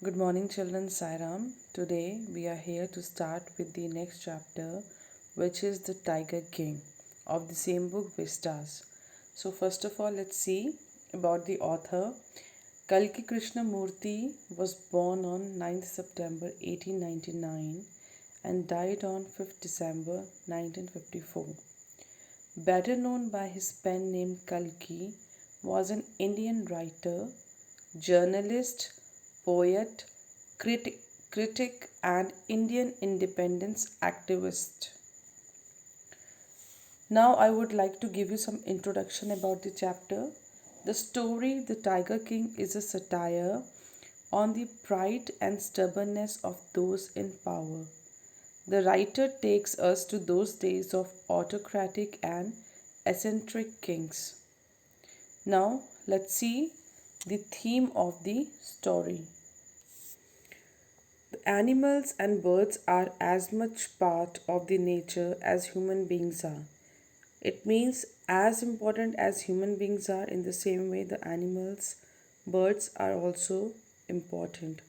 Good morning, children. Sairam. Today we are here to start with the next chapter, which is the Tiger King of the same book Vistas. So, first of all, let's see about the author. Kalki Krishnamurti was born on 9th September 1899 and died on 5th December 1954. Better known by his pen name Kalki, was an Indian writer, journalist, poet, critic, and Indian independence activist. Now, I would like to give you some introduction about the chapter. The story, The Tiger King, is a satire on the pride and stubbornness of those in power. The writer takes us to those days of autocratic and eccentric kings. Now, let's see the theme of the story. The animals and birds are as much part of the nature as human beings are. It means as important as human beings are, in the same way the animals, birds are also important.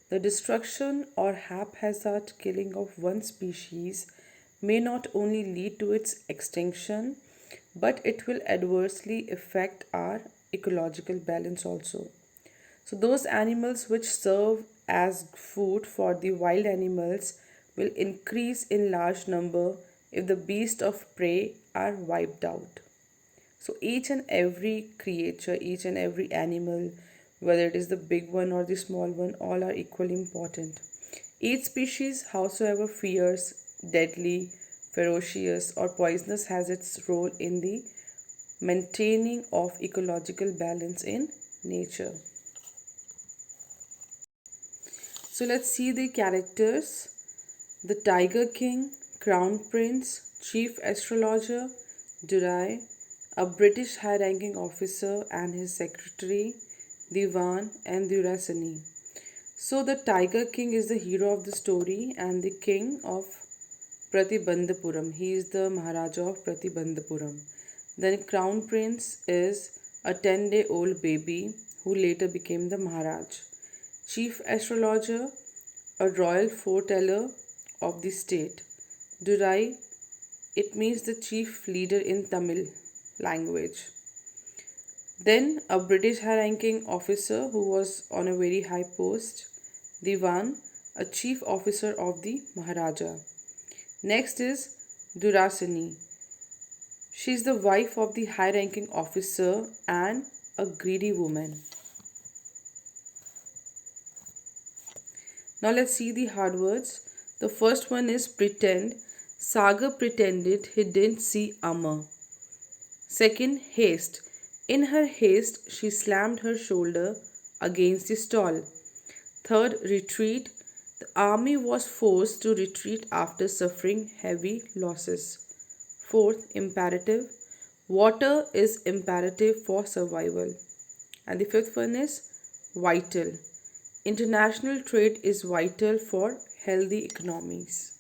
The destruction or haphazard killing of one species may not only lead to its extinction, but it will adversely affect our ecological balance also. So, those animals which serve as food for the wild animals will increase in large number if the beasts of prey are wiped out. So, each and every creature, each and every animal, whether it is the big one or the small one, all are equally important. Each species, howsoever fierce, deadly, ferocious, or poisonous, has its role in the maintaining of ecological balance in nature. So let's see the characters. The Tiger King, Crown Prince, Chief Astrologer, Durai, a British high-ranking officer and his secretary, Diwan and Durasani. So the Tiger King is the hero of the story and the king of Pratibandhapuram. He is the Maharaja of Pratibandhapuram. Then Crown Prince is a 10-day-old baby who later became the Maharaj. Chief Astrologer, a royal foreteller of the state. Durai, it means the chief leader in Tamil language. Then a British high ranking officer who was on a very high post. Diwan, a chief officer of the Maharaja. Next is Durasani. She is the wife of the high ranking officer and a greedy woman. Now let's see the hard words. The first one is pretend. Sagar pretended he didn't see Amma. Second, haste. In her haste, she slammed her shoulder against the stall. Third, retreat. The army was forced to retreat after suffering heavy losses. Fourth, imperative. Water is imperative for survival. And the fifth one is vital. International trade is vital for healthy economies.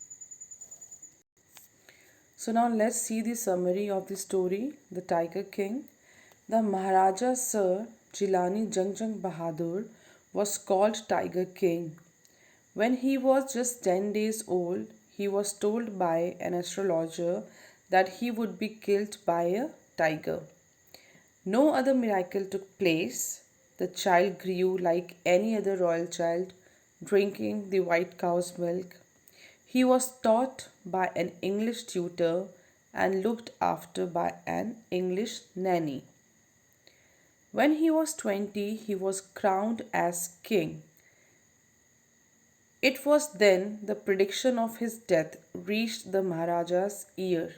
So now let's see the summary of the story, The Tiger King. The Maharaja Sir Jilani Jung Bahadur was called Tiger King. When he was just 10 days old, he was told by an astrologer that he would be killed by a tiger. No other miracle took place. The child grew like any other royal child, drinking the white cow's milk. He was taught by an English tutor and looked after by an English nanny. When he was 20, he was crowned as king. It was then the prediction of his death reached the Maharaja's ear,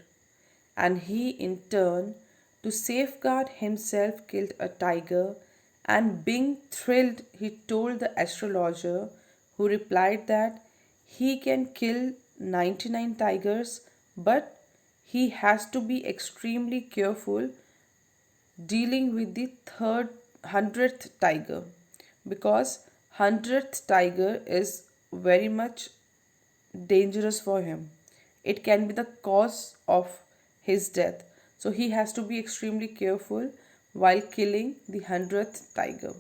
and he, in turn, to safeguard himself, killed a tiger, and being thrilled, he told the astrologer, who replied that he can kill 99 tigers, but he has to be extremely careful dealing with the 100th tiger, because 100th tiger is very much dangerous for him. It can be the cause of his death. So he has to be extremely careful while killing the 100th tiger.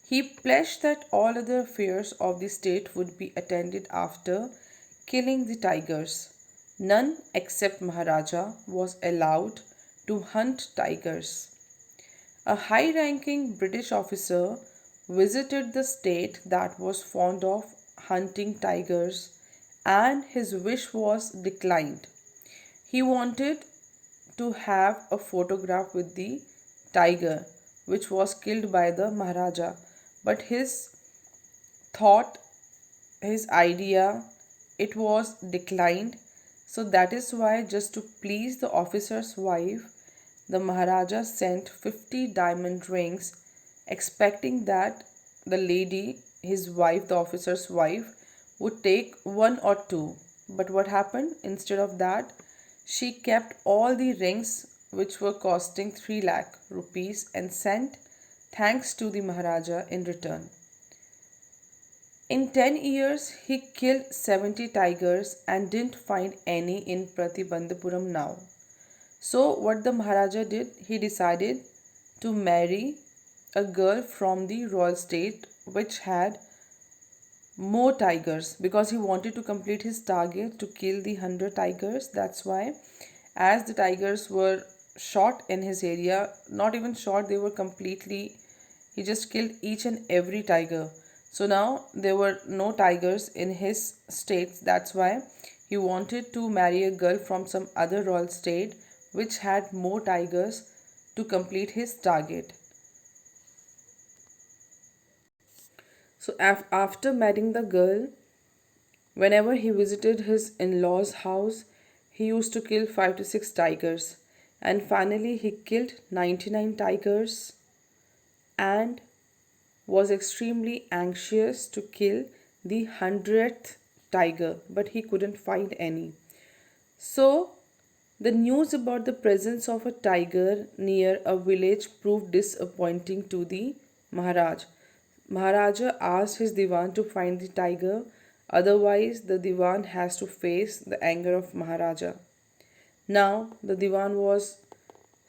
He pledged that all other affairs of the state would be attended after killing the tigers. None except Maharaja was allowed to hunt tigers. A high ranking British officer visited the state that was fond of hunting tigers, and his wish was declined. He wanted to have a photograph with the tiger which was killed by the Maharaja, but thought, his idea, it was declined. So that is why, just to please the officer's wife, the Maharaja sent 50 diamond rings, expecting that the lady, his wife, the officer's wife, would take one or two. But what happened? Instead of that, she kept all the rings which were costing 3 lakh rupees and sent thanks to the Maharaja in return. In 10 years, he killed 70 tigers and didn't find any in Pratibandhapuram now. So, what the Maharaja did, he decided to marry a girl from the royal state which had more tigers, because he wanted to complete his target to kill the 100 tigers. That's why, as the tigers were shot in his area, not even shot, they were completely, he just killed each and every tiger. So now there were no tigers in his states. That's why he wanted to marry a girl from some other royal state which had more tigers to complete his target. So after marrying the girl, whenever he visited his in-laws' house, he used to kill 5 to 6 tigers. And finally he killed 99 tigers and was extremely anxious to kill the 100th tiger, but he couldn't find any. So the news about the presence of a tiger near a village proved disappointing to the Maharaj. Maharaja asked his Diwan to find the tiger, otherwise, the Diwan has to face the anger of Maharaja. Now, the Diwan was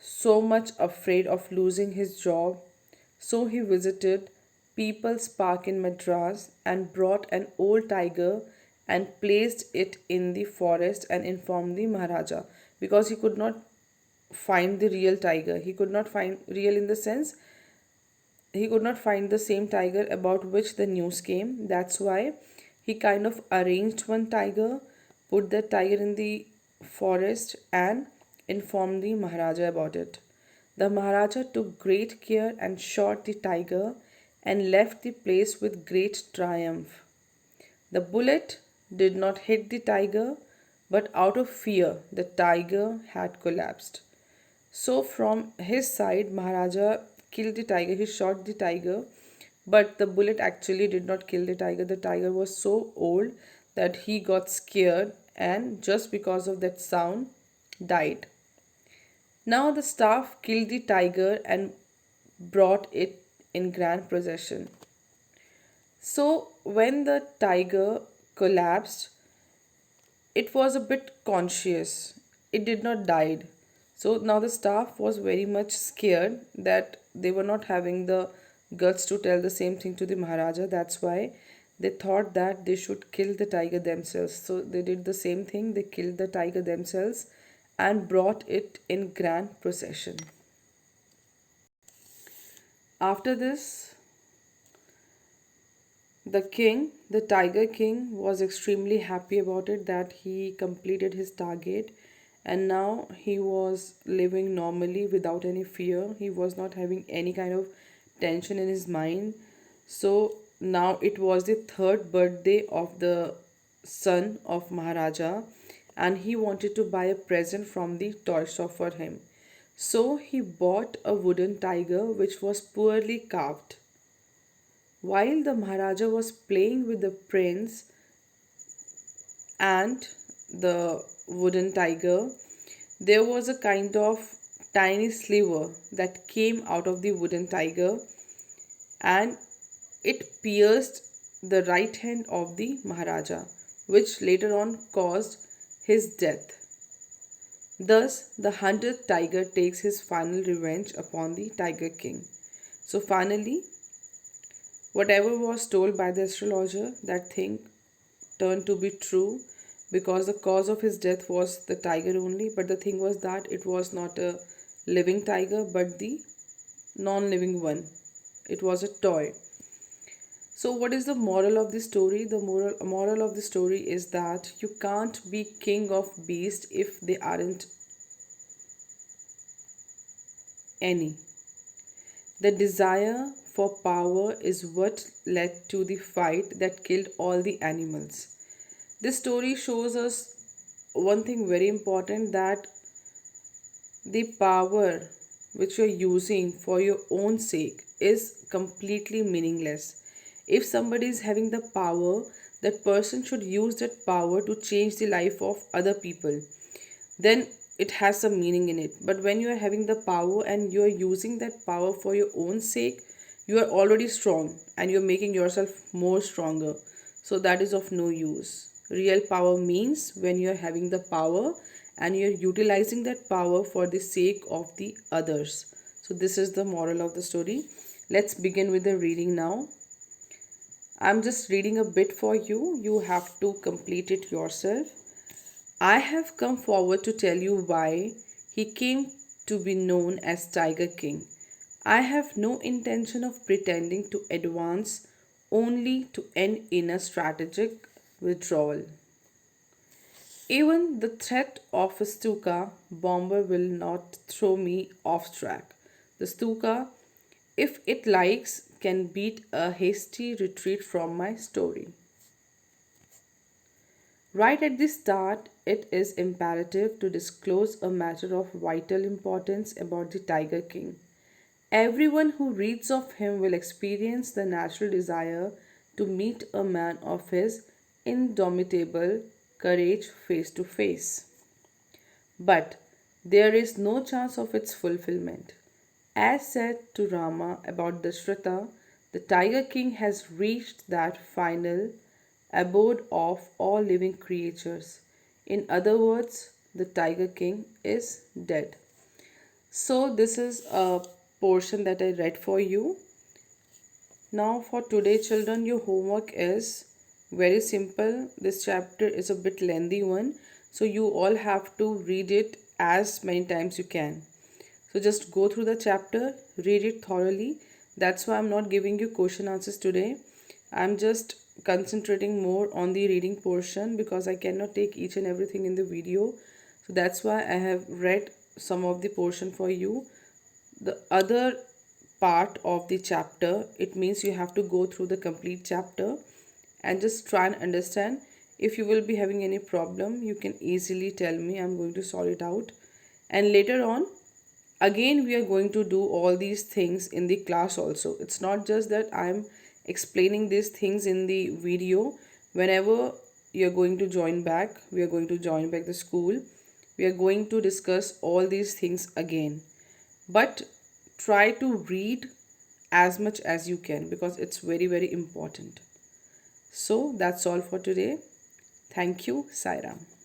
so much afraid of losing his job, so he visited People's Park in Madras and brought an old tiger and placed it in the forest and informed the Maharaja, because he could not find the real tiger. He could not find real in the sense he could not find the same tiger about which the news came. That's why he kind of arranged one tiger, put that tiger in the forest, and informed the Maharaja about it. The Maharaja took great care and shot the tiger and left the place with great triumph. The bullet did not hit the tiger, but out of fear, the tiger had collapsed. So, from his side, Maharaja killed the tiger, he shot the tiger, but the bullet actually did not kill the tiger. The tiger was so old that he got scared and just because of that sound died. Now the staff killed the tiger and brought it in grand procession. So when the tiger collapsed, it was a bit conscious. It did not died. So now the staff was very much scared that they were not having the guts to tell the same thing to the Maharaja. That's why they thought that they should kill the tiger themselves. So they did the same thing. They killed the tiger themselves and brought it in grand procession. After this, the king, the tiger king, was extremely happy about it that he completed his target, and now he was living normally without any fear. He was not having any kind of tension in his mind. So now it was the third birthday of the son of Maharaja, and he wanted to buy a present from the toy shop for him. So he bought a wooden tiger which was poorly carved. While the Maharaja was playing with the prince and the wooden tiger, there was a kind of tiny sliver that came out of the wooden tiger and it pierced the right hand of the Maharaja, which later on caused his death. Thus, the hunted tiger takes his final revenge upon the Tiger King. So, finally, Whatever was told by the astrologer, that thing turned to be true, because the cause of his death was the tiger only. But the thing was that it was not a living tiger but the non living one, it was a toy. So, what is the moral of the story? The moral of the story is that you can't be king of beast if they aren't any. The desire for power is what led to the fight that killed all the animals. This story shows us one thing very important, that the power which you're using for your own sake is completely meaningless. If somebody is having the power, that person should use that power to change the life of other people. Then it has some meaning in it. But when you are having the power and you are using that power for your own sake, you are already strong and you're making yourself more stronger. So that is of no use. Real power means when you're having the power and you're utilizing that power for the sake of the others. So this is the moral of the story. Let's begin with the reading now. I'm just reading a bit for you. You have to complete it yourself. I have come forward to tell you why he came to be known as Tiger King. I have no intention of pretending to advance, only to end in a strategic withdrawal. Even the threat of a Stuka bomber will not throw me off track. The Stuka, if it likes, can beat a hasty retreat from my story. Right at the start, it is imperative to disclose a matter of vital importance about the Tiger King. Everyone who reads of him will experience the natural desire to meet a man of his indomitable courage face to face. But there is no chance of its fulfillment. As said to Rama about Dashratha, the Tiger King has reached that final abode of all living creatures. In other words, the Tiger King is dead. So, this is a portion that I read for you. Now, for today, children, your homework is very simple. This chapter is a bit lengthy one, so you all have to read it as many times you can. So just go through the chapter, read it thoroughly. That's why I'm not giving you question answers today. I'm just concentrating more on the reading portion because I cannot take each and everything in the video. So that's why I have read some of the portion for you. The other part of the chapter, it means you have to go through the complete chapter and just try and understand. If you will be having any problem, you can easily tell me. I'm going to sort it out. And later on, again we are going to do all these things in the class also. It's not just that I'm explaining these things in the video. Whenever you're going to join back, we are going to join back the school, we are going to discuss all these things again. But try to read as much as you can because it's very important. So that's all for today. Thank you. Sairam.